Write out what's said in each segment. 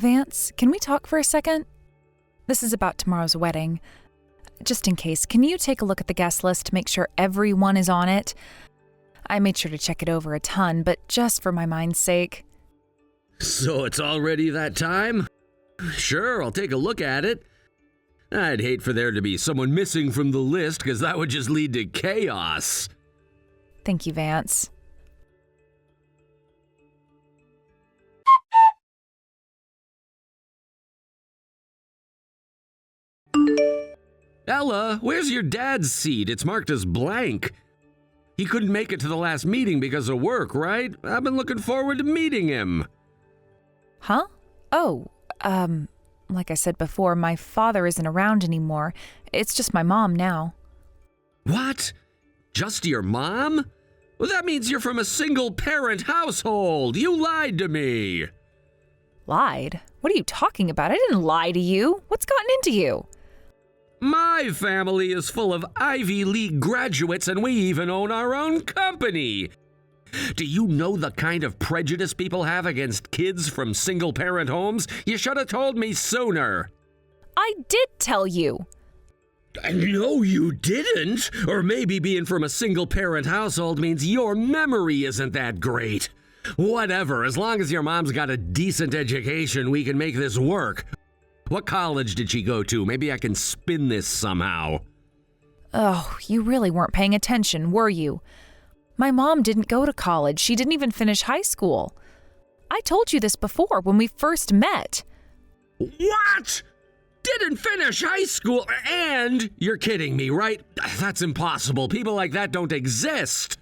Vance, can we talk for a second? This is about tomorrow's wedding. Just in case, can you take a look at the guest list to make sure everyone is on it? I made sure to check it over a ton, but just for my mind's sake. So it's already that time? Sure, I'll take a look at it. I'd hate for there to be someone missing from the list, because that would just lead to chaos. Thank you, Vance. Ella, where's your dad's seat? It's marked as blank. He couldn't make it to the last meeting because of work, right? I've been looking forward to meeting him. Huh? Oh, like I said before, my father isn't around anymore. It's just my mom now. What? Just your mom? Well, that means you're from a single-parent household. You lied to me. Lied? What are you talking about? I didn't lie to you. What's gotten into you? My family is full of Ivy League graduates, and we even own our own company. Do you know the kind of prejudice people have against kids from single-parent homes? You should have told me sooner. I did tell you. No, you didn't. Or maybe being from a single-parent household means your memory isn't that great. Whatever, as long as your mom's got a decent education, we can make this work. What college did she go to? Maybe I can spin this somehow. Oh, you really weren't paying attention, were you? My mom didn't go to college. She didn't even finish high school. I told you this before when we first met. What? Didn't finish high school? And you're kidding me, right? That's impossible. People like that don't exist.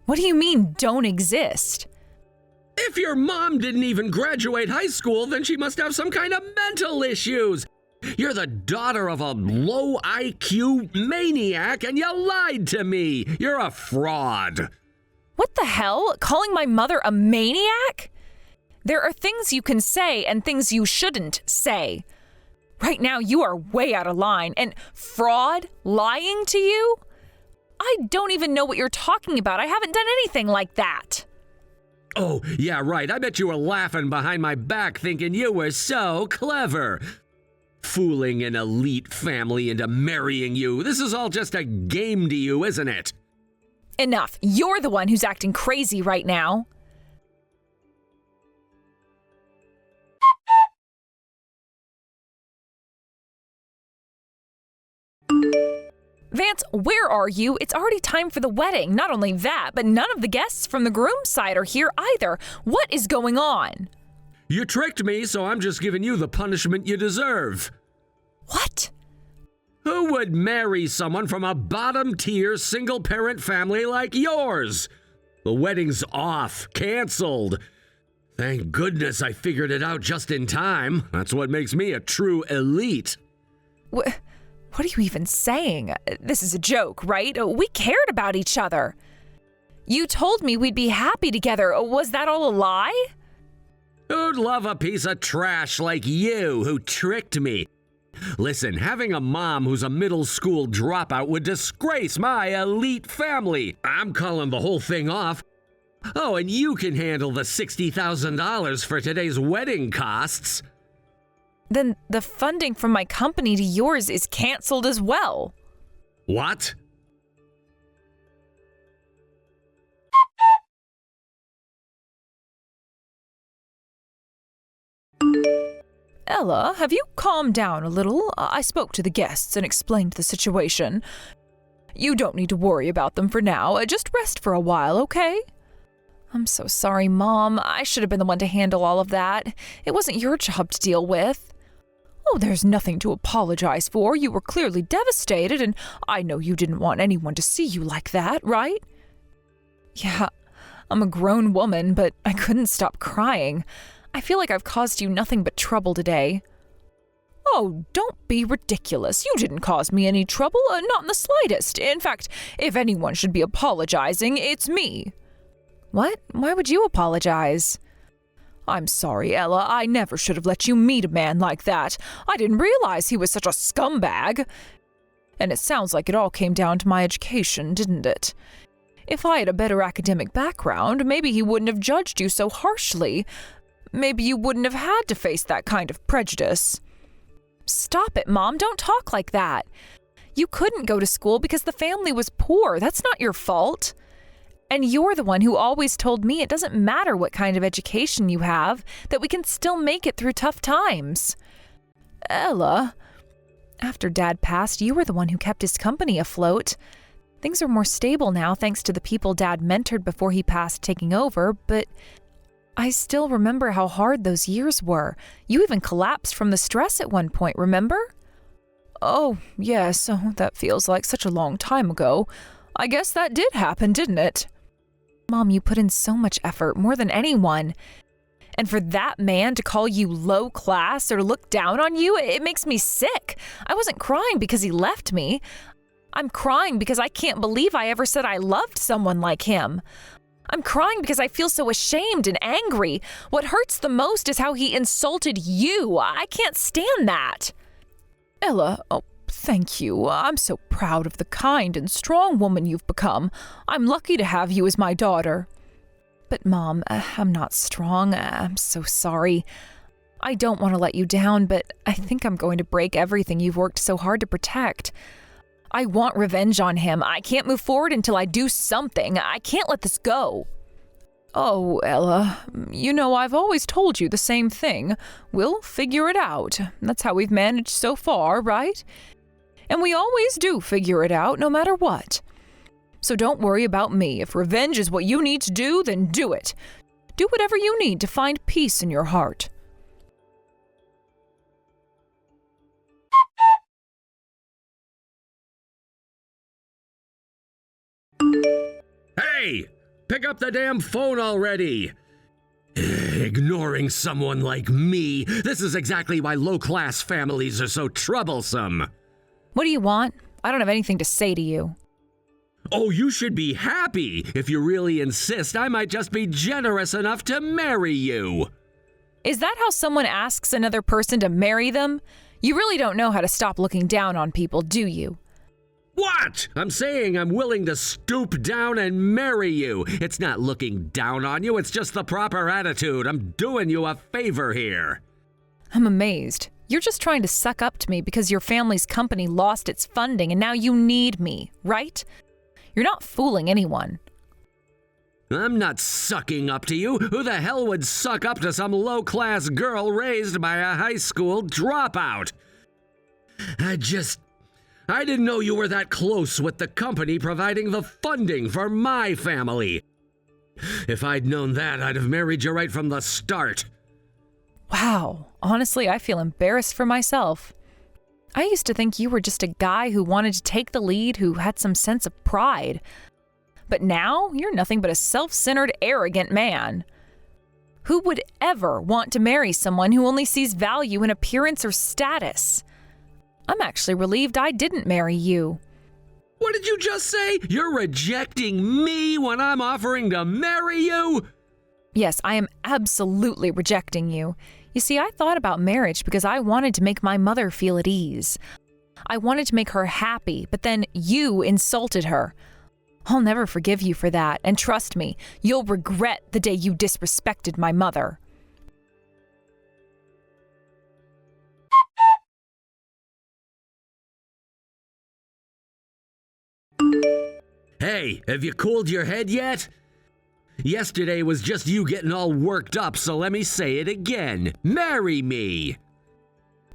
What do you mean, don't exist? If your mom didn't even graduate high school, then she must have some kind of mental issues. You're the daughter of a low IQ maniac, and you lied to me. You're a fraud. What the hell? Calling my mother a maniac? There are things you can say and things you shouldn't say. Right now, you are way out of line. And fraud? Lying to you? I don't even know what you're talking about. I haven't done anything like that. Oh, yeah, right. I bet you were laughing behind my back thinking you were so clever. Fooling an elite family into marrying you. This is all just a game to you, isn't it? Enough. You're the one who's acting crazy right now. Vance, where are you? It's already time for the wedding. Not only that, but none of the guests from the groom's side are here either. What is going on? You tricked me, so I'm just giving you the punishment you deserve. What? Who would marry someone from a bottom-tier single-parent family like yours? The wedding's off, canceled. Thank goodness I figured it out just in time. That's what makes me a true elite. What are you even saying? This is a joke, right? We cared about each other. You told me we'd be happy together. Was that all a lie? Who'd love a piece of trash like you who tricked me? Listen, having a mom who's a middle school dropout would disgrace my elite family. I'm calling the whole thing off. Oh, and you can handle the $60,000 for today's wedding costs. Then the funding from my company to yours is canceled as well. What? Ella, have you calmed down a little? I spoke to the guests and explained the situation. You don't need to worry about them for now. Just rest for a while, okay? I'm so sorry, Mom. I should have been the one to handle all of that. It wasn't your job to deal with. Oh, there's nothing to apologize for. You were clearly devastated, and I know you didn't want anyone to see you like that, right? Yeah, I'm a grown woman, but I couldn't stop crying. I feel like I've caused you nothing but trouble today. Oh, don't be ridiculous. You didn't cause me any trouble, not in the slightest. In fact, if anyone should be apologizing, it's me. What? Why would you apologize? I'm sorry, Ella. I never should have let you meet a man like that. I didn't realize he was such a scumbag. And it sounds like it all came down to my education, didn't it? If I had a better academic background, maybe he wouldn't have judged you so harshly. maybe you wouldn't have had to face that kind of prejudice. Stop it, Mom. Don't talk like that. You couldn't go to school because the family was poor. That's not your fault. And you're the one who always told me it doesn't matter what kind of education you have, that we can still make it through tough times. Ella, after Dad passed, you were the one who kept his company afloat. Things are more stable now thanks to the people Dad mentored before he passed taking over, but I still remember how hard those years were. You even collapsed from the stress at one point, remember? Oh, yes, that feels like such a long time ago. I guess that did happen, didn't it? Mom, you put in so much effort, more than anyone. And for that man to call you low class or look down on you, it makes me sick. I wasn't crying because he left me. I'm crying because I can't believe I ever said I loved someone like him. I'm crying because I feel so ashamed and angry. What hurts the most is how he insulted you. I can't stand that. Ella, oh, thank you. I'm so proud of the kind and strong woman you've become. I'm lucky to have you as my daughter. But Mom, I'm not strong. I'm so sorry. I don't want to let you down, but I think I'm going to break everything you've worked so hard to protect. I want revenge on him. I can't move forward until I do something. I can't let this go. Oh, Ella, you know I've always told you the same thing. We'll figure it out. That's how we've managed so far, right? And we always do figure it out, no matter what. So don't worry about me. If revenge is what you need to do, then do it. Do whatever you need to find peace in your heart. Hey! Pick up the damn phone already! Ignoring someone like me, this is exactly why low-class families are so troublesome. What do you want? I don't have anything to say to you. Oh, you should be happy. If you really insist, I might just be generous enough to marry you. Is that how someone asks another person to marry them? You really don't know how to stop looking down on people, do you? What? I'm saying I'm willing to stoop down and marry you. It's not looking down on you, it's just the proper attitude. I'm doing you a favor here. I'm amazed. You're just trying to suck up to me because your family's company lost its funding and now you need me, right? You're not fooling anyone. I'm not sucking up to you. Who the hell would suck up to some low-class girl raised by a high school dropout? I didn't know you were that close with the company providing the funding for my family. If I'd known that, I'd have married you right from the start. Wow, honestly, I feel embarrassed for myself. I used to think you were just a guy who wanted to take the lead, who had some sense of pride. But now, you're nothing but a self-centered, arrogant man. Who would ever want to marry someone who only sees value in appearance or status? I'm actually relieved I didn't marry you. What did you just say? You're rejecting me when I'm offering to marry you? Yes, I am absolutely rejecting you. You see, I thought about marriage because I wanted to make my mother feel at ease. I wanted to make her happy, but then you insulted her. I'll never forgive you for that, and trust me, you'll regret the day you disrespected my mother. Hey, have you cooled your head yet? Yesterday was just you getting all worked up, so let me say it again. Marry me!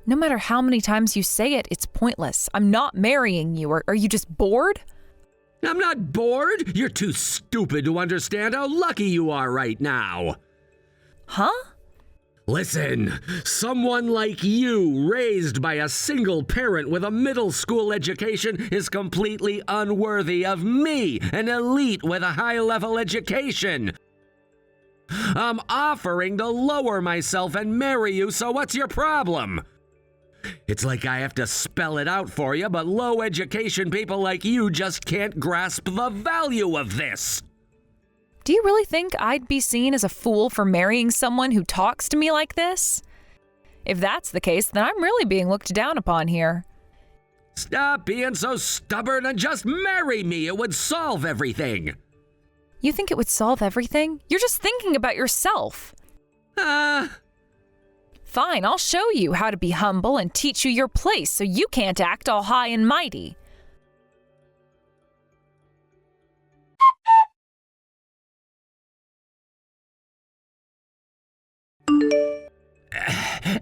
No matter how many times you say it, it's pointless. I'm not marrying you. Are you just bored? I'm not bored. You're too stupid to understand how lucky you are right now. Huh? Listen, someone like you, raised by a single parent with a middle school education, is completely unworthy of me, an elite with a high-level education. I'm offering to lower myself and marry you, so what's your problem? It's like I have to spell it out for you, but low-education people like you just can't grasp the value of this. Do you really think I'd be seen as a fool for marrying someone who talks to me like this? If that's the case, then I'm really being looked down upon here. Stop being so stubborn and just marry me. It would solve everything. You think it would solve everything? You're just thinking about yourself. Fine, I'll show you how to be humble and teach you your place so you can't act all high and mighty.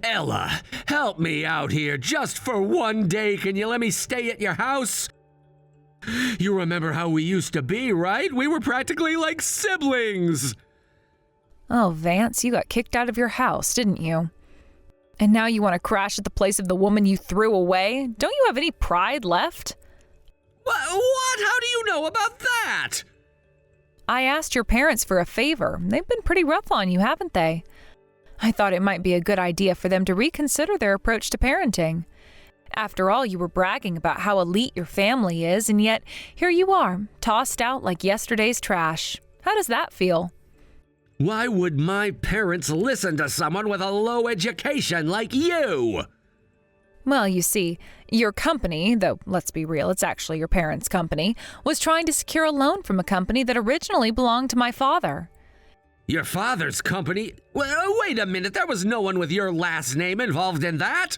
Ella, help me out here just for one day. Can you let me stay at your house? You remember how we used to be, right? We were practically like siblings. Oh, Vance, you got kicked out of your house, didn't you? And now you want to crash at the place of the woman you threw away? Don't you have any pride left? What? How do you know about that? I asked your parents for a favor. They've been pretty rough on you, haven't they? I thought it might be a good idea for them to reconsider their approach to parenting. After all, you were bragging about how elite your family is, and yet here you are, tossed out like yesterday's trash. How does that feel? Why would my parents listen to someone with a low education like you? Well, you see, your company, though let's be real, it's actually your parents' company, was trying to secure a loan from a company that originally belonged to my father. Your father's company? Well, wait a minute, there was no one with your last name involved in that.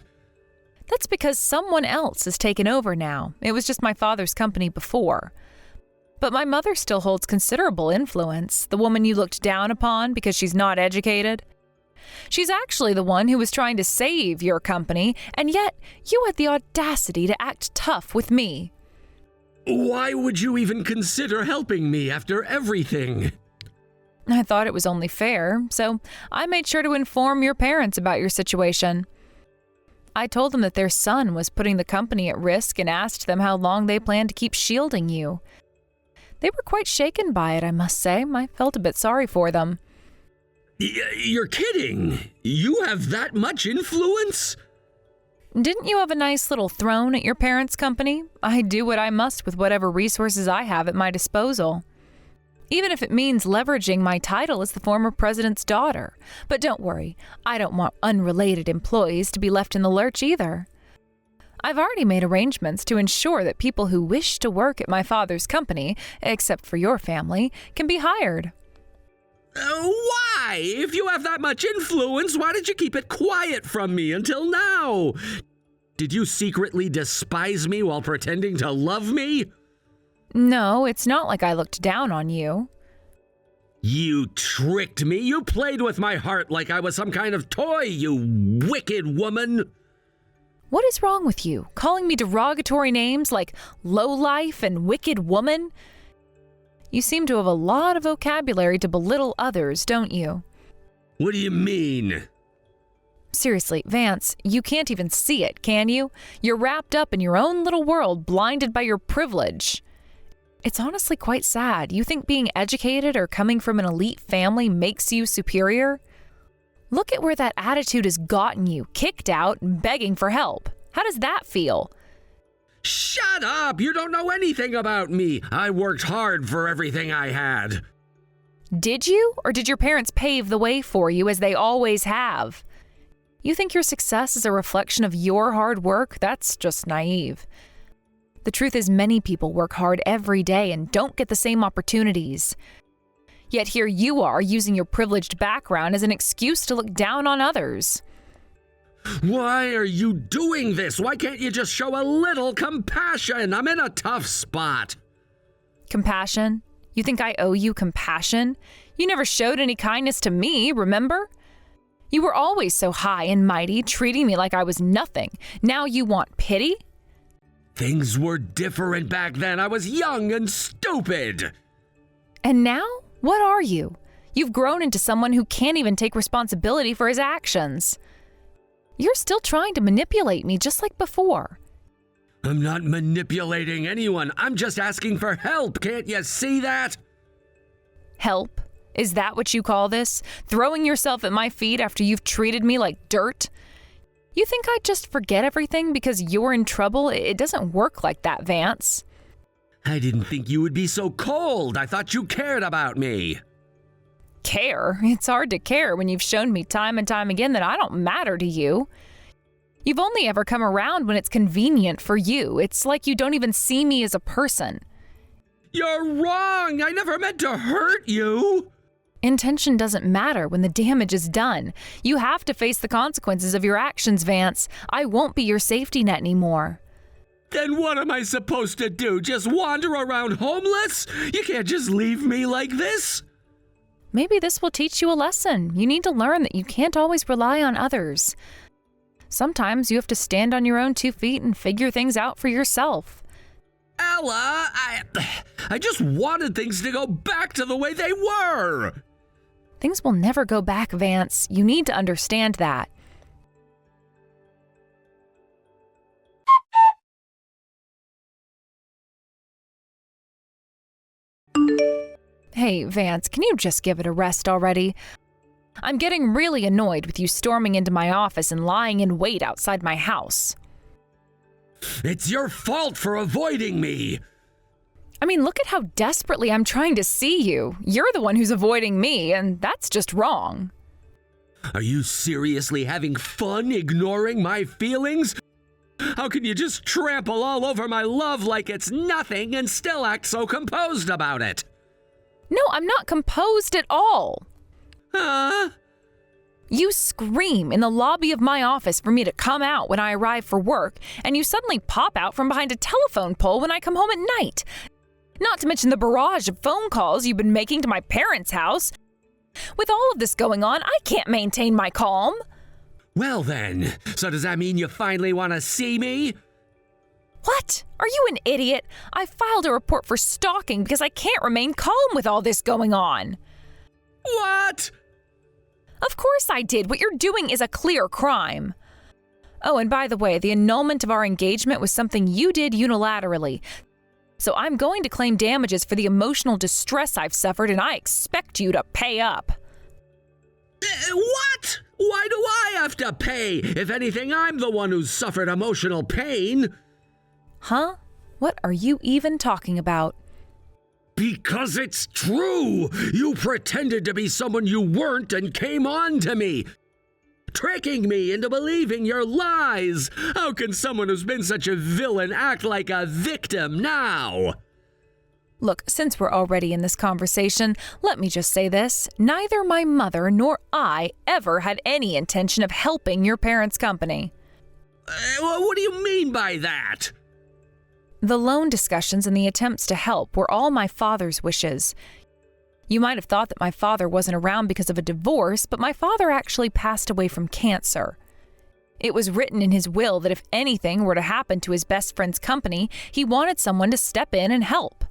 That's because someone else has taken over now. It was just my father's company before. But my mother still holds considerable influence, the woman you looked down upon because she's not educated. She's actually the one who was trying to save your company, and yet you had the audacity to act tough with me. Why would you even consider helping me after everything? I thought it was only fair, so I made sure to inform your parents about your situation. I told them that their son was putting the company at risk and asked them how long they planned to keep shielding you. They were quite shaken by it, I must say. I felt a bit sorry for them. You're kidding! You have that much influence? Didn't you have a nice little throne at your parents' company? I do what I must with whatever resources I have at my disposal. Even if it means leveraging my title as the former president's daughter. But don't worry, I don't want unrelated employees to be left in the lurch either. I've already made arrangements to ensure that people who wish to work at my father's company, except for your family, can be hired. Why? If you have that much influence, why did you keep it quiet from me until now? Did you secretly despise me while pretending to love me? No, it's not like I looked down on you. You tricked me. You played with my heart like I was some kind of toy, you wicked woman. What is wrong with you? Calling me derogatory names like lowlife and wicked woman? You seem to have a lot of vocabulary to belittle others, don't you? What do you mean? Seriously, Vance, you can't even see it, can you? You're wrapped up in your own little world, blinded by your privilege. It's honestly quite sad. You think being educated or coming from an elite family makes you superior? Look at where that attitude has gotten you, kicked out and begging for help. How does that feel? Shut up! You don't know anything about me. I worked hard for everything I had. Did you? Or did your parents pave the way for you as they always have? You think your success is a reflection of your hard work? That's just naive. The truth is many people work hard every day and don't get the same opportunities. Yet here you are using your privileged background as an excuse to look down on others. Why are you doing this? Why can't you just show a little compassion? I'm in a tough spot. Compassion? You think I owe you compassion? You never showed any kindness to me, remember? You were always so high and mighty, treating me like I was nothing. Now you want pity? Things were different back then. I was young and stupid. And now? What are you? You've grown into someone who can't even take responsibility for his actions. You're still trying to manipulate me just like before. I'm not manipulating anyone. I'm just asking for help. Can't you see that? Help? Is that what you call this? Throwing yourself at my feet after you've treated me like dirt? You think I'd just forget everything because you're in trouble? It doesn't work like that, Vance. I didn't think you would be so cold. I thought you cared about me. Care? It's hard to care when you've shown me time and time again that I don't matter to you. You've only ever come around when it's convenient for you. It's like you don't even see me as a person. You're wrong. I never meant to hurt you. Intention doesn't matter when the damage is done. You have to face the consequences of your actions, Vance. I won't be your safety net anymore. Then what am I supposed to do? Just wander around homeless? You can't just leave me like this? Maybe this will teach you a lesson. You need to learn that you can't always rely on others. Sometimes you have to stand on your own 2 feet and figure things out for yourself. Ella, I just wanted things to go back to the way they were. Things will never go back, Vance. You need to understand that. Hey, Vance, can you just give it a rest already? I'm getting really annoyed with you storming into my office and lying in wait outside my house. It's your fault for avoiding me. I mean, look at how desperately I'm trying to see you. You're the one who's avoiding me, and that's just wrong. Are you seriously having fun ignoring my feelings? How can you just trample all over my love like it's nothing and still act so composed about it? No, I'm not composed at all. Huh? You scream in the lobby of my office for me to come out when I arrive for work, and you suddenly pop out from behind a telephone pole when I come home at night. Not to mention the barrage of phone calls you've been making to my parents' house. With all of this going on, I can't maintain my calm. Well then, so does that mean you finally want to see me? What? Are you an idiot? I filed a report for stalking because I can't remain calm with all this going on. What? Of course I did. What you're doing is a clear crime. Oh, and by the way, the annulment of our engagement was something you did unilaterally. So I'm going to claim damages for the emotional distress I've suffered, and I expect you to pay up. What? Why do I have to pay? If anything, I'm the one who's suffered emotional pain. Huh? What are you even talking about? Because it's true! You pretended to be someone you weren't and came on to me, tricking me into believing your lies. How can someone who's been such a villain act like a victim now? Look, since we're already in this conversation, let me just say this. Neither my mother nor I ever had any intention of helping your parents' company. What do you mean by that? The loan discussions and the attempts to help were all my father's wishes. You might have thought that my father wasn't around because of a divorce, but my father actually passed away from cancer. It was written in his will that if anything were to happen to his best friend's company, he wanted someone to step in and help.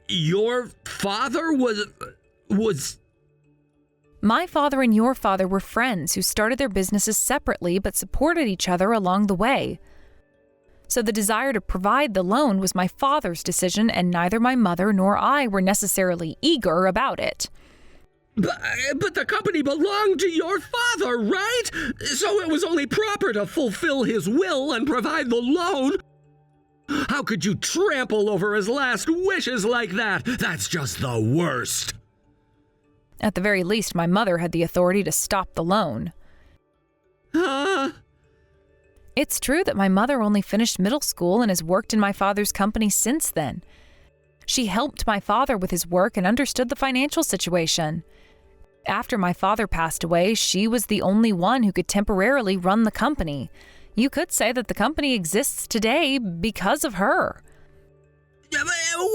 Your father was... My father and your father were friends who started their businesses separately but supported each other along the way. So the desire to provide the loan was my father's decision, and neither my mother nor I were necessarily eager about it. But the company belonged to your father, right? So it was only proper to fulfill his will and provide the loan. How could you trample over his last wishes like that? That's just the worst. At the very least, my mother had the authority to stop the loan. Huh? It's true that my mother only finished middle school and has worked in my father's company since then. She helped my father with his work and understood the financial situation. After my father passed away, she was the only one who could temporarily run the company. You could say that the company exists today because of her.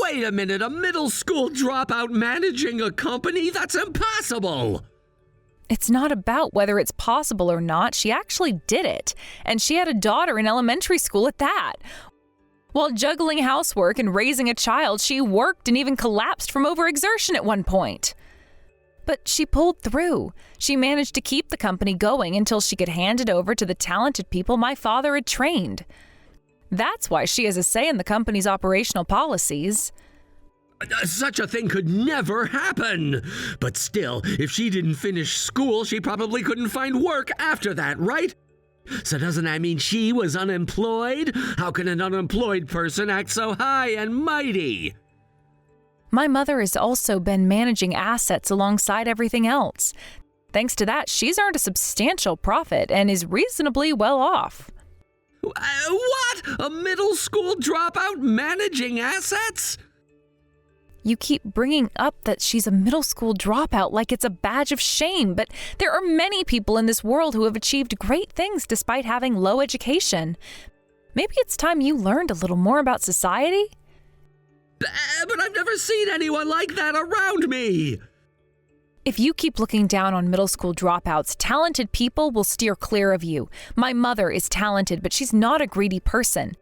Wait a minute, a middle school dropout managing a company? That's impossible! It's not about whether it's possible or not. She actually did it, and she had a daughter in elementary school at that. While juggling housework and raising a child, she worked and even collapsed from overexertion at one point. But she pulled through. She managed to keep the company going until she could hand it over to the talented people my father had trained. That's why she has a say in the company's operational policies. Such a thing could never happen. But still, if she didn't finish school, she probably couldn't find work after that, right? So doesn't that mean she was unemployed? How can an unemployed person act so high and mighty? My mother has also been managing assets alongside everything else. Thanks to that, she's earned a substantial profit and is reasonably well off. What? A middle school dropout managing assets? You keep bringing up that she's a middle school dropout like it's a badge of shame, but there are many people in this world who have achieved great things despite having low education. Maybe it's time you learned a little more about society? But I've never seen anyone like that around me! If you keep looking down on middle school dropouts, talented people will steer clear of you. My mother is talented, but she's not a greedy person.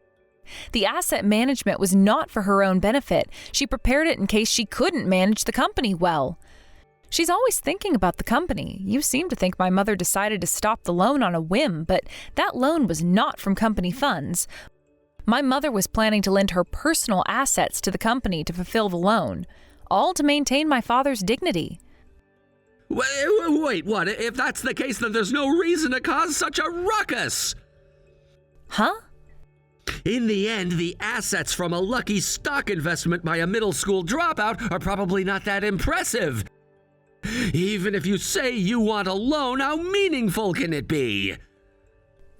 The asset management was not for her own benefit. She prepared it in case she couldn't manage the company well. She's always thinking about the company. You seem to think my mother decided to stop the loan on a whim, but that loan was not from company funds. My mother was planning to lend her personal assets to the company to fulfill the loan, all to maintain my father's dignity. Wait, what? If that's the case, then there's no reason to cause such a ruckus! Huh? In the end, the assets from a lucky stock investment by a middle school dropout are probably not that impressive. Even if you say you want a loan, how meaningful can it be?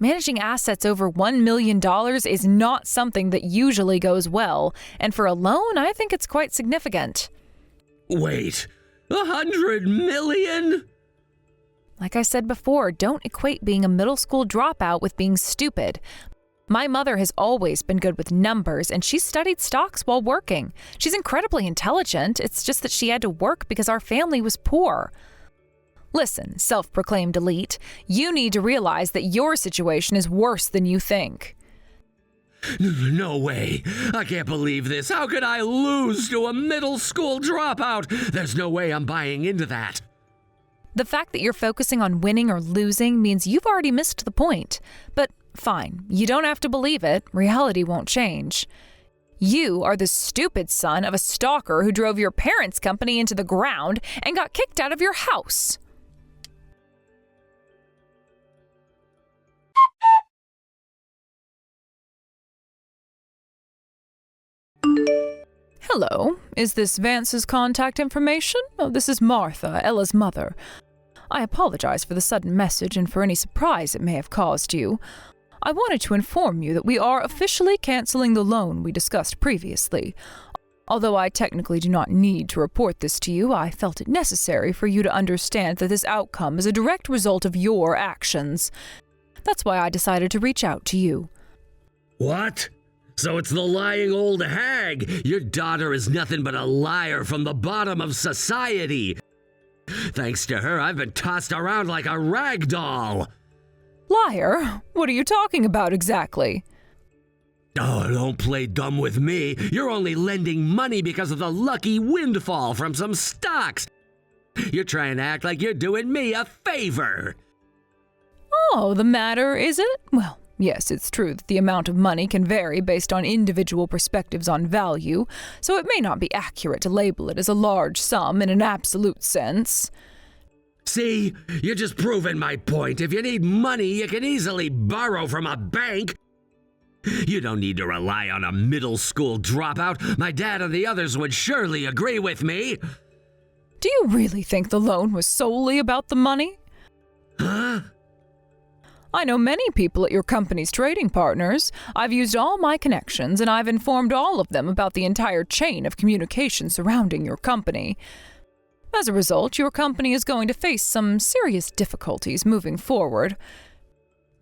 Managing assets over $1 million is not something that usually goes well, and for a loan, I think it's quite significant. Wait, $100 million? Like I said before, don't equate being a middle school dropout with being stupid. My mother has always been good with numbers, and she studied stocks while working. She's incredibly intelligent. It's just that she had to work because our family was poor. Listen, self-proclaimed elite, you need to realize that your situation is worse than you think. No way. I can't believe this. How could I lose to a middle school dropout? There's no way I'm buying into that. The fact that you're focusing on winning or losing means you've already missed the point. But fine, you don't have to believe it. Reality won't change. You are the stupid son of a stalker who drove your parents' company into the ground and got kicked out of your house. Hello, is this Vance's contact information? Oh, this is Martha, Ella's mother. I apologize for the sudden message and for any surprise it may have caused you. I wanted to inform you that we are officially canceling the loan we discussed previously. Although I technically do not need to report this to you, I felt it necessary for you to understand that this outcome is a direct result of your actions. That's why I decided to reach out to you. What? So it's the lying old hag. Your daughter is nothing but a liar from the bottom of society. Thanks to her, I've been tossed around like a rag doll. Liar? What are you talking about exactly? Oh, don't play dumb with me. You're only lending money because of the lucky windfall from some stocks. You're trying to act like you're doing me a favor. Oh, the matter, is it? Well, yes, it's true that the amount of money can vary based on individual perspectives on value, so it may not be accurate to label it as a large sum in an absolute sense. See, you're just proving my point. If you need money, you can easily borrow from a bank. You don't need to rely on a middle school dropout. My dad and the others would surely agree with me. Do you really think the loan was solely about the money? Huh? I know many people at your company's trading partners. I've used all my connections, and I've informed all of them about the entire chain of communication surrounding your company. As a result, your company is going to face some serious difficulties moving forward.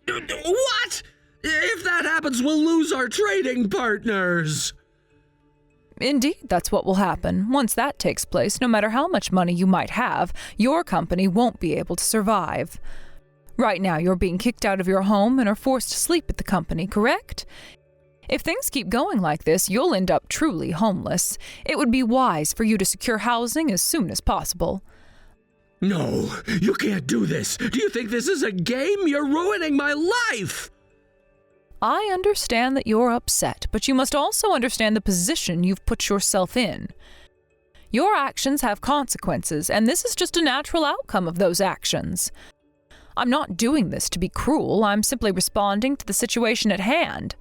What? If that happens, we'll lose our trading partners. Indeed, that's what will happen. Once that takes place, no matter how much money you might have, your company won't be able to survive. Right now, you're being kicked out of your home and are forced to sleep at the company, correct? If things keep going like this, you'll end up truly homeless. It would be wise for you to secure housing as soon as possible. No, you can't do this. Do you think this is a game? You're ruining my life. I understand that you're upset, but you must also understand the position you've put yourself in. Your actions have consequences, and this is just a natural outcome of those actions. I'm not doing this to be cruel. I'm simply responding to the situation at hand.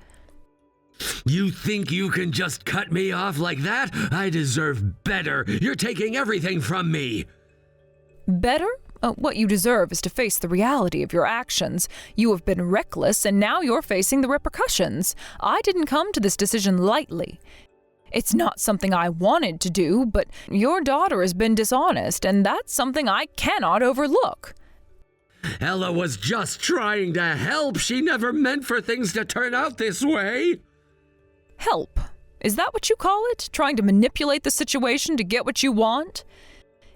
You think you can just cut me off like that? I deserve better. You're taking everything from me. Better? What you deserve is to face the reality of your actions. You have been reckless, and now you're facing the repercussions. I didn't come to this decision lightly. It's not something I wanted to do, but your daughter has been dishonest, and that's something I cannot overlook. Ella was just trying to help. She never meant for things to turn out this way. Help? Is that what you call it? Trying to manipulate the situation to get what you want?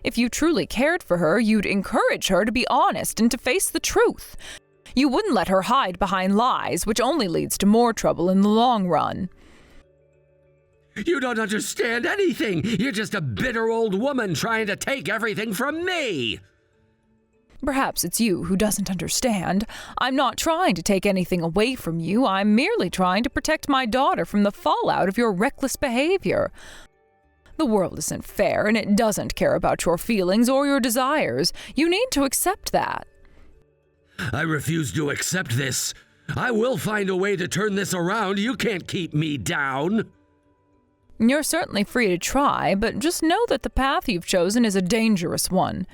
If you truly cared for her, you'd encourage her to be honest and to face the truth. You wouldn't let her hide behind lies, which only leads to more trouble in the long run. You don't understand anything. You're just a bitter old woman trying to take everything from me. Perhaps it's you who doesn't understand. I'm not trying to take anything away from you. I'm merely trying to protect my daughter from the fallout of your reckless behavior. The world isn't fair, and it doesn't care about your feelings or your desires. You need to accept that. I refuse to accept this. I will find a way to turn this around. You can't keep me down. You're certainly free to try, but just know that the path you've chosen is a dangerous one.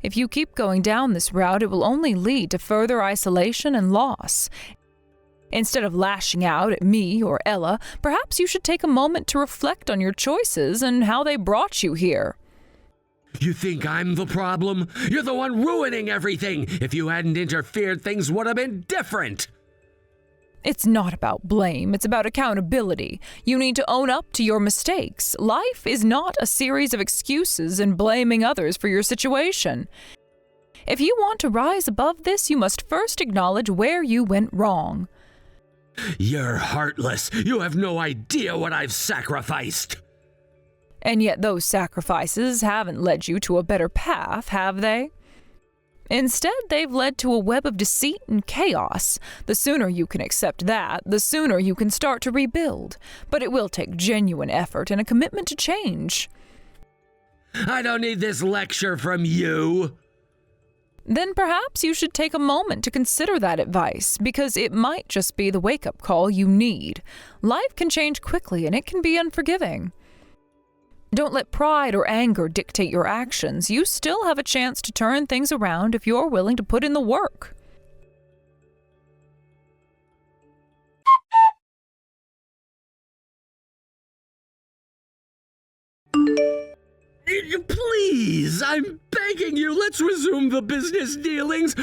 If you keep going down this route, it will only lead to further isolation and loss. Instead of lashing out at me or Ella, perhaps you should take a moment to reflect on your choices and how they brought you here. You think I'm the problem? You're the one ruining everything. If you hadn't interfered, things would have been different. It's not about blame, it's about accountability. You need to own up to your mistakes. Life is not a series of excuses and blaming others for your situation. If you want to rise above this, you must first acknowledge where you went wrong. You're heartless. You have no idea what I've sacrificed. And yet those sacrifices haven't led you to a better path, have they? Instead, they've led to a web of deceit and chaos. The sooner you can accept that, the sooner you can start to rebuild. But it will take genuine effort and a commitment to change. I don't need this lecture from you. Then perhaps you should take a moment to consider that advice, because it might just be the wake-up call you need. Life can change quickly, and it can be unforgiving. Don't let pride or anger dictate your actions. You still have a chance to turn things around if you're willing to put in the work. Please, I'm begging you, let's resume the business dealings.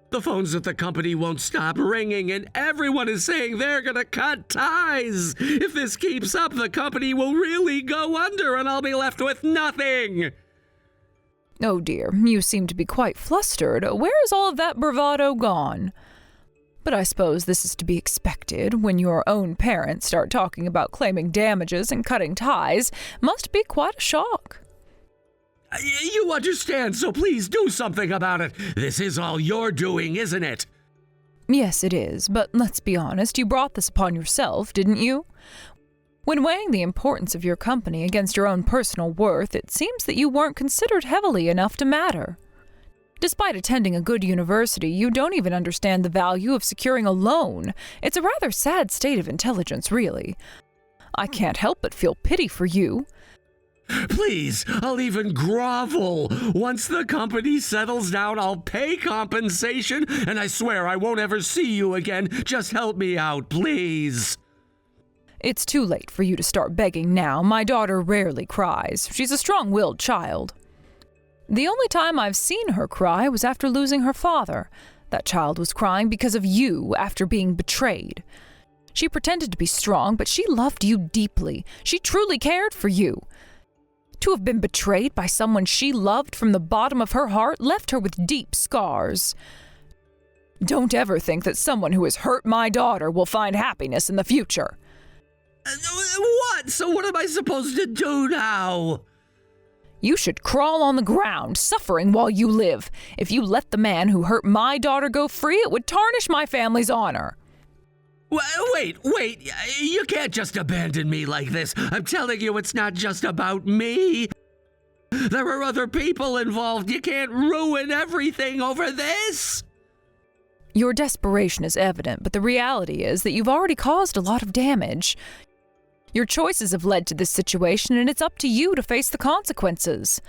The phones at the company won't stop ringing, and everyone is saying they're gonna cut ties. If this keeps up, the company will really go under, and I'll be left with nothing. Oh dear, you seem to be quite flustered. Where is all of that bravado gone? But I suppose this is to be expected. When your own parents start talking about claiming damages and cutting ties, must be quite a shock. You understand, so please do something about it. This is all you're doing, isn't it? Yes, it is, but let's be honest, you brought this upon yourself, didn't you? When weighing the importance of your company against your own personal worth, it seems that you weren't considered heavily enough to matter. Despite attending a good university, you don't even understand the value of securing a loan. It's a rather sad state of intelligence, really. I can't help but feel pity for you. Please, I'll even grovel. Once the company settles down, I'll pay compensation, and I swear I won't ever see you again. Just help me out, please. It's too late for you to start begging now. My daughter rarely cries. She's a strong-willed child. The only time I've seen her cry was after losing her father. That child was crying because of you after being betrayed. She pretended to be strong, but she loved you deeply. She truly cared for you. To have been betrayed by someone she loved from the bottom of her heart left her with deep scars. Don't ever think that someone who has hurt my daughter will find happiness in the future. What? So what am I supposed to do now? You should crawl on the ground, suffering while you live. If you let the man who hurt my daughter go free, it would tarnish my family's honor. Wait, you can't just abandon me like this. I'm telling you, it's not just about me. There are other people involved. You can't ruin everything over this. Your desperation is evident, but the reality is that you've already caused a lot of damage. Your choices have led to this situation, and it's up to you to face the consequences.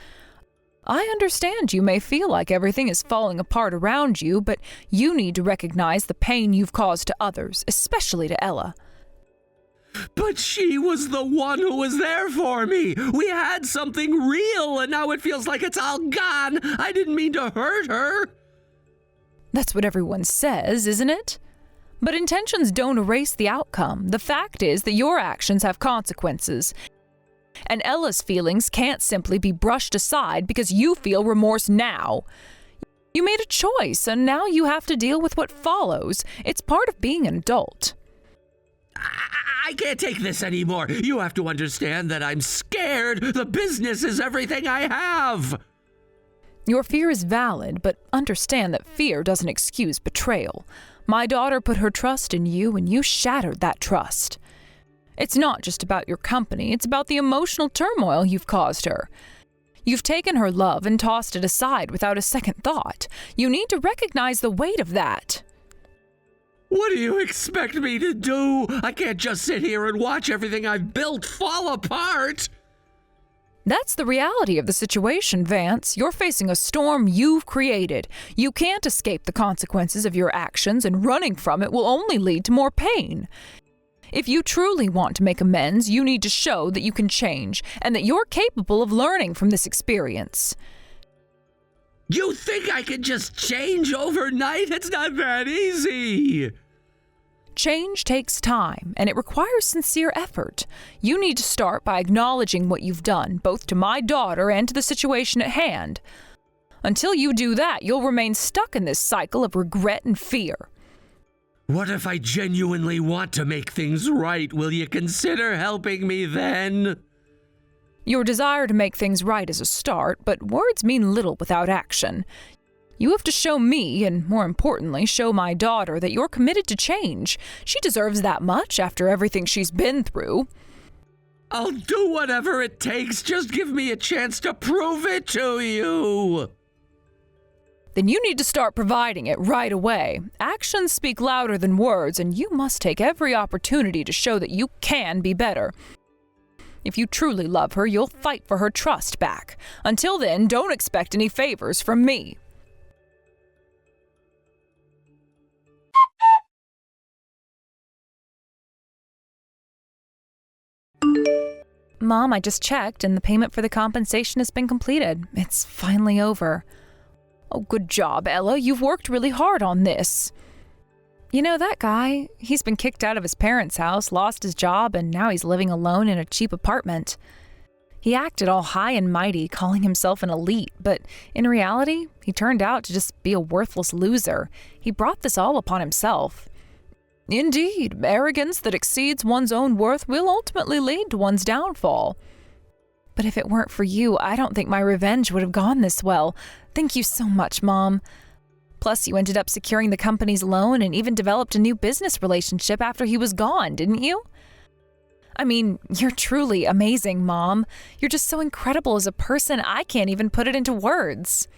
I understand you may feel like everything is falling apart around you, but you need to recognize the pain you've caused to others, especially to Ella. But she was the one who was there for me. We had something real, and now it feels like it's all gone. I didn't mean to hurt her. That's what everyone says, isn't it? But intentions don't erase the outcome. The fact is that your actions have consequences. And Ella's feelings can't simply be brushed aside because you feel remorse now. You made a choice, and now you have to deal with what follows. It's part of being an adult. I can't take this anymore. You have to understand that I'm scared. The business is everything I have. Your fear is valid, but understand that fear doesn't excuse betrayal. My daughter put her trust in you, and you shattered that trust. It's not just about your company, it's about the emotional turmoil you've caused her. You've taken her love and tossed it aside without a second thought. You need to recognize the weight of that. What do you expect me to do? I can't just sit here and watch everything I've built fall apart. That's the reality of the situation, Vance. You're facing a storm you've created. You can't escape the consequences of your actions, and running from it will only lead to more pain. If you truly want to make amends, you need to show that you can change and that you're capable of learning from this experience. You think I can just change overnight? It's not that easy. Change takes time, and it requires sincere effort. You need to start by acknowledging what you've done, both to my daughter and to the situation at hand. Until you do that, you'll remain stuck in this cycle of regret and fear. What if I genuinely want to make things right? Will you consider helping me then? Your desire to make things right is a start, but words mean little without action. You have to show me, and more importantly, show my daughter that you're committed to change. She deserves that much after everything she's been through. I'll do whatever it takes. Just give me a chance to prove it to you. Then you need to start providing it right away. Actions speak louder than words, and you must take every opportunity to show that you can be better. If you truly love her, you'll fight for her trust back. Until then, don't expect any favors from me. Mom, I just checked, and the payment for the compensation has been completed. It's finally over. Oh, good job, Ella. You've worked really hard on this. You know, that guy, he's been kicked out of his parents' house, lost his job, and now he's living alone in a cheap apartment. He acted all high and mighty, calling himself an elite, but in reality, he turned out to just be a worthless loser. He brought this all upon himself. Indeed, arrogance that exceeds one's own worth will ultimately lead to one's downfall. But if it weren't for you, I don't think my revenge would have gone this well. Thank you so much, Mom. Plus, you ended up securing the company's loan and even developed a new business relationship after he was gone, didn't you? I mean, you're truly amazing, Mom. You're just so incredible as a person, I can't even put it into words.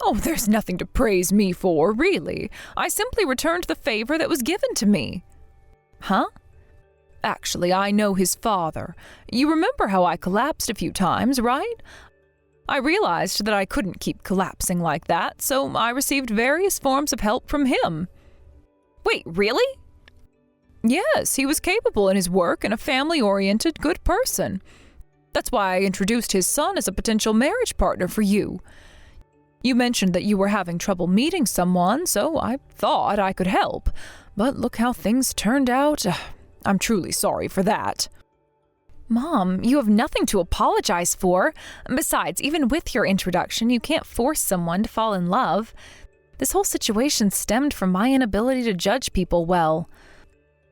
Oh, there's nothing to praise me for, really. I simply returned the favor that was given to me. Huh? Actually, I know his father. You remember how I collapsed a few times, right? I realized that I couldn't keep collapsing like that, so I received various forms of help from him. Wait, really? Yes, he was capable in his work and a family-oriented, good person. That's why I introduced his son as a potential marriage partner for you. You mentioned that you were having trouble meeting someone, so I thought I could help. But look how things turned out. I'm truly sorry for that. Mom, you have nothing to apologize for. Besides, even with your introduction, you can't force someone to fall in love. This whole situation stemmed from my inability to judge people well.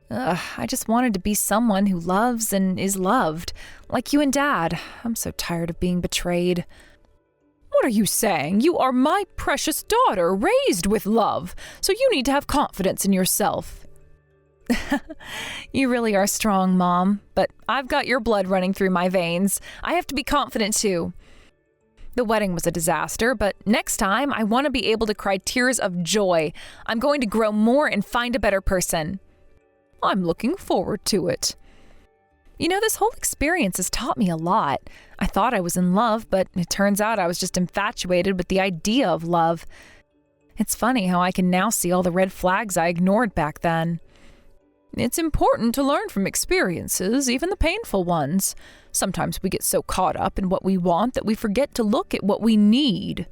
I just wanted to be someone who loves and is loved, like you and Dad. I'm so tired of being betrayed. What are you saying? You are my precious daughter, raised with love, so you need to have confidence in yourself. You really are strong, Mom, but I've got your blood running through my veins. I have to be confident, too. The wedding was a disaster, but next time I want to be able to cry tears of joy. I'm going to grow more and find a better person. I'm looking forward to it. You know, this whole experience has taught me a lot. I thought I was in love, but it turns out I was just infatuated with the idea of love. It's funny how I can now see all the red flags I ignored back then. It's important to learn from experiences, even the painful ones. Sometimes we get so caught up in what we want that we forget to look at what we need.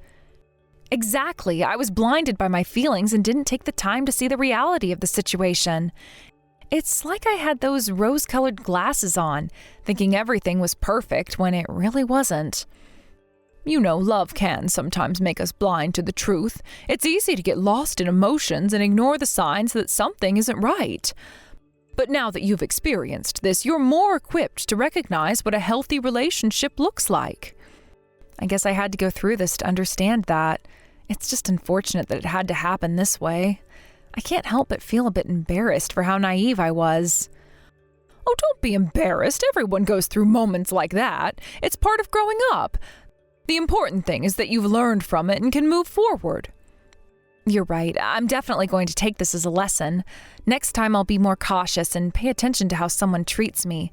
Exactly. I was blinded by my feelings and didn't take the time to see the reality of the situation. It's like I had those rose-colored glasses on, thinking everything was perfect when it really wasn't. You know, love can sometimes make us blind to the truth. It's easy to get lost in emotions and ignore the signs that something isn't right. But now that you've experienced this, you're more equipped to recognize what a healthy relationship looks like. I guess I had to go through this to understand that. It's just unfortunate that it had to happen this way. I can't help but feel a bit embarrassed for how naive I was. Oh, don't be embarrassed. Everyone goes through moments like that. It's part of growing up. The important thing is that you've learned from it and can move forward. You're right. I'm definitely going to take this as a lesson. Next time I'll be more cautious and pay attention to how someone treats me.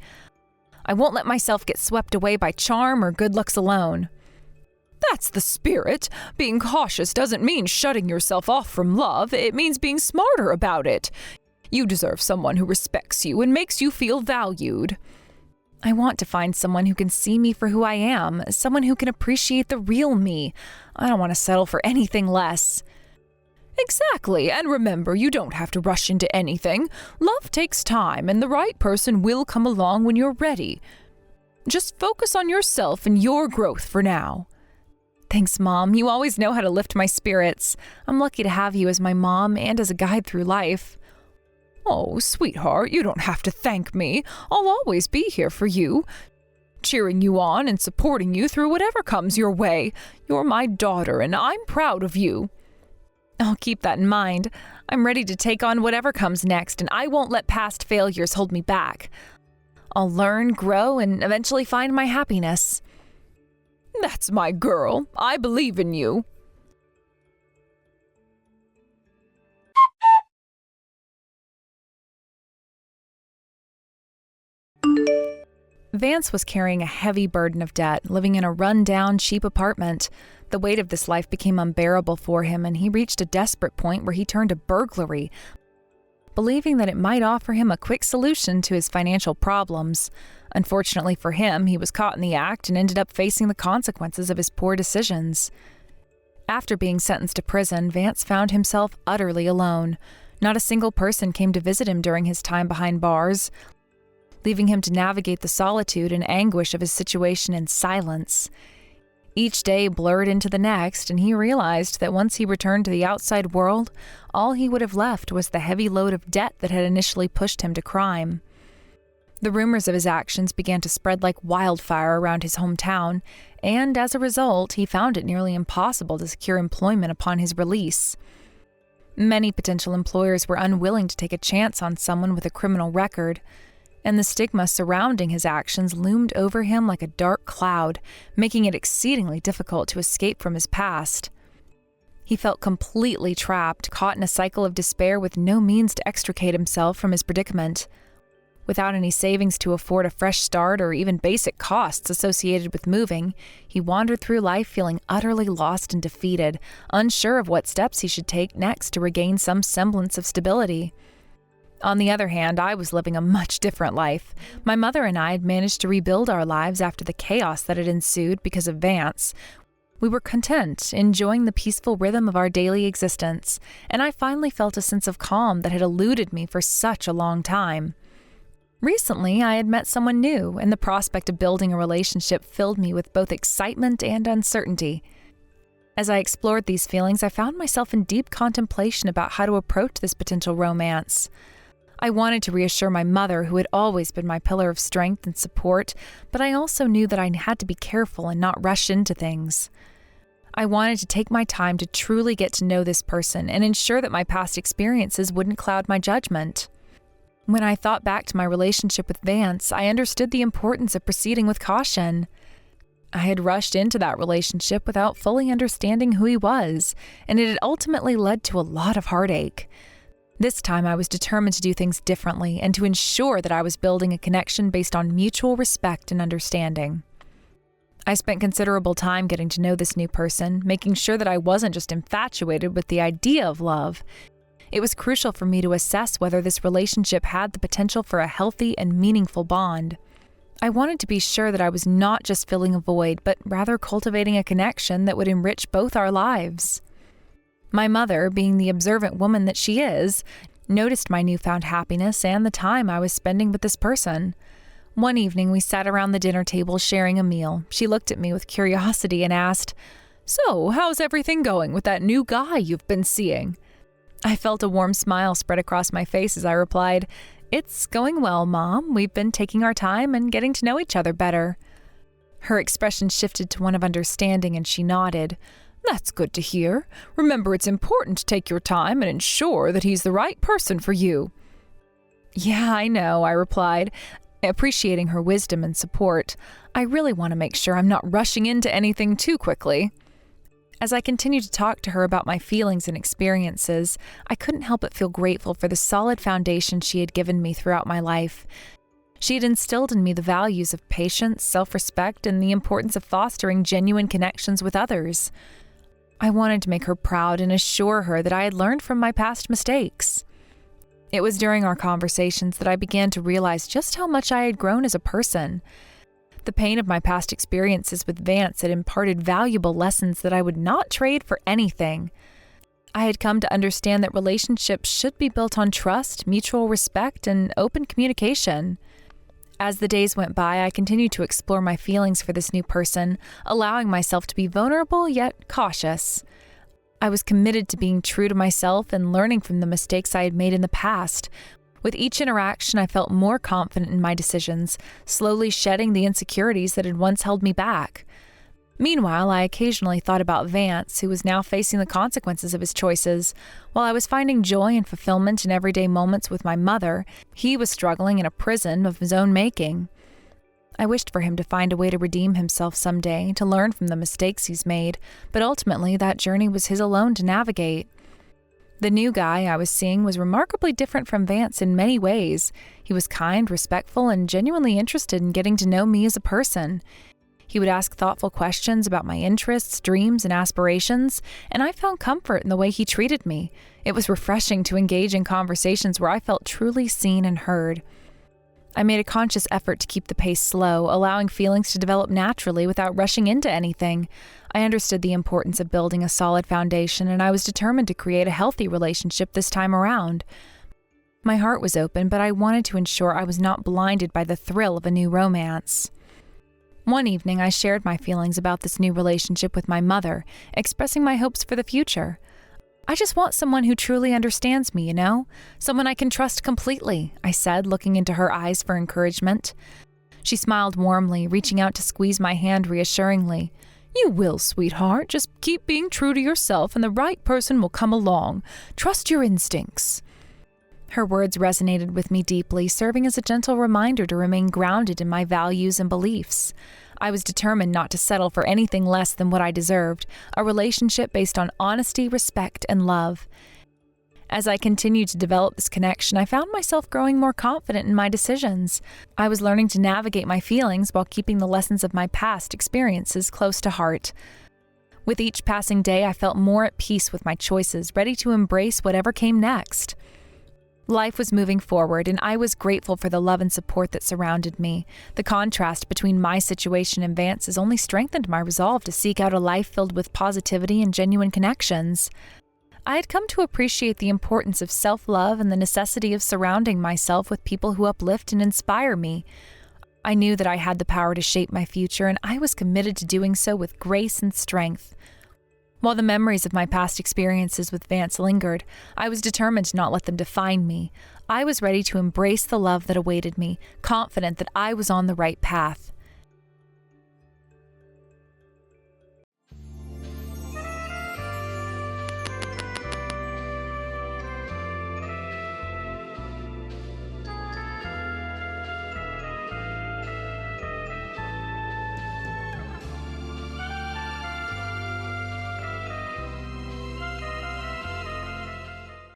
I won't let myself get swept away by charm or good looks alone. That's the spirit. Being cautious doesn't mean shutting yourself off from love. It means being smarter about it. You deserve someone who respects you and makes you feel valued. I want to find someone who can see me for who I am, someone who can appreciate the real me. I don't want to settle for anything less. Exactly, and remember, you don't have to rush into anything. Love takes time, and the right person will come along when you're ready. Just focus on yourself and your growth for now. Thanks, Mom. You always know how to lift my spirits. I'm lucky to have you as my mom and as a guide through life. Oh, sweetheart, you don't have to thank me. I'll always be here for you, cheering you on and supporting you through whatever comes your way. You're my daughter, and I'm proud of you. I'll keep that in mind. I'm ready to take on whatever comes next, and I won't let past failures hold me back. I'll learn, grow, and eventually find my happiness. That's my girl. I believe in you. Vance was carrying a heavy burden of debt, living in a run-down, cheap apartment. The weight of this life became unbearable for him, and he reached a desperate point where he turned to burglary, believing that it might offer him a quick solution to his financial problems. Unfortunately for him, he was caught in the act and ended up facing the consequences of his poor decisions. After being sentenced to prison, Vance found himself utterly alone. Not a single person came to visit him during his time behind bars, leaving him to navigate the solitude and anguish of his situation in silence. Each day blurred into the next, and he realized that once he returned to the outside world, all he would have left was the heavy load of debt that had initially pushed him to crime. The rumors of his actions began to spread like wildfire around his hometown, and as a result, he found it nearly impossible to secure employment upon his release. Many potential employers were unwilling to take a chance on someone with a criminal record, and the stigma surrounding his actions loomed over him like a dark cloud, making it exceedingly difficult to escape from his past. He felt completely trapped, caught in a cycle of despair with no means to extricate himself from his predicament. Without any savings to afford a fresh start or even basic costs associated with moving, he wandered through life feeling utterly lost and defeated, unsure of what steps he should take next to regain some semblance of stability. On the other hand, I was living a much different life. My mother and I had managed to rebuild our lives after the chaos that had ensued because of Vance. We were content, enjoying the peaceful rhythm of our daily existence, and I finally felt a sense of calm that had eluded me for such a long time. Recently, I had met someone new, and the prospect of building a relationship filled me with both excitement and uncertainty. As I explored these feelings, I found myself in deep contemplation about how to approach this potential romance. I wanted to reassure my mother, who had always been my pillar of strength and support, but I also knew that I had to be careful and not rush into things. I wanted to take my time to truly get to know this person and ensure that my past experiences wouldn't cloud my judgment. When I thought back to my relationship with Vance, I understood the importance of proceeding with caution. I had rushed into that relationship without fully understanding who he was, and it had ultimately led to a lot of heartache. This time I was determined to do things differently and to ensure that I was building a connection based on mutual respect and understanding. I spent considerable time getting to know this new person, making sure that I wasn't just infatuated with the idea of love. It was crucial for me to assess whether this relationship had the potential for a healthy and meaningful bond. I wanted to be sure that I was not just filling a void, but rather cultivating a connection that would enrich both our lives. My mother, being the observant woman that she is, noticed my newfound happiness and the time I was spending with this person. One evening, we sat around the dinner table sharing a meal. She looked at me with curiosity and asked, "So, how's everything going with that new guy you've been seeing?" I felt a warm smile spread across my face as I replied, "It's going well, Mom. We've been taking our time and getting to know each other better." Her expression shifted to one of understanding and she nodded. "That's good to hear. Remember, it's important to take your time and ensure that he's the right person for you." "Yeah, I know," I replied, appreciating her wisdom and support. "I really want to make sure I'm not rushing into anything too quickly." As I continued to talk to her about my feelings and experiences, I couldn't help but feel grateful for the solid foundation she had given me throughout my life. She had instilled in me the values of patience, self-respect, and the importance of fostering genuine connections with others. I wanted to make her proud and assure her that I had learned from my past mistakes. It was during our conversations that I began to realize just how much I had grown as a person. The pain of my past experiences with Vance had imparted valuable lessons that I would not trade for anything. I had come to understand that relationships should be built on trust, mutual respect, and open communication. As the days went by, I continued to explore my feelings for this new person, allowing myself to be vulnerable yet cautious. I was committed to being true to myself and learning from the mistakes I had made in the past. With each interaction, I felt more confident in my decisions, slowly shedding the insecurities that had once held me back. Meanwhile, I occasionally thought about Vance, who was now facing the consequences of his choices. While I was finding joy and fulfillment in everyday moments with my mother, he was struggling in a prison of his own making. I wished for him to find a way to redeem himself someday, to learn from the mistakes he's made, but ultimately that journey was his alone to navigate. The new guy I was seeing was remarkably different from Vance in many ways. He was kind, respectful, and genuinely interested in getting to know me as a person. He would ask thoughtful questions about my interests, dreams, and aspirations, and I found comfort in the way he treated me. It was refreshing to engage in conversations where I felt truly seen and heard. I made a conscious effort to keep the pace slow, allowing feelings to develop naturally without rushing into anything. I understood the importance of building a solid foundation, and I was determined to create a healthy relationship this time around. My heart was open, but I wanted to ensure I was not blinded by the thrill of a new romance. One evening, I shared my feelings about this new relationship with my mother, expressing my hopes for the future. "I just want someone who truly understands me, Someone I can trust completely," I said, looking into her eyes for encouragement. She smiled warmly, reaching out to squeeze my hand reassuringly. "You will, sweetheart. Just keep being true to yourself and the right person will come along. Trust your instincts." Her words resonated with me deeply, serving as a gentle reminder to remain grounded in my values and beliefs. I was determined not to settle for anything less than what I deserved, a relationship based on honesty, respect, and love. As I continued to develop this connection, I found myself growing more confident in my decisions. I was learning to navigate my feelings while keeping the lessons of my past experiences close to heart. With each passing day, I felt more at peace with my choices, ready to embrace whatever came next. Life was moving forward, and I was grateful for the love and support that surrounded me. The contrast between my situation and Vance's only strengthened my resolve to seek out a life filled with positivity and genuine connections. I had come to appreciate the importance of self-love and the necessity of surrounding myself with people who uplift and inspire me. I knew that I had the power to shape my future, and I was committed to doing so with grace and strength. While the memories of my past experiences with Vance lingered, I was determined to not let them define me. I was ready to embrace the love that awaited me, confident that I was on the right path.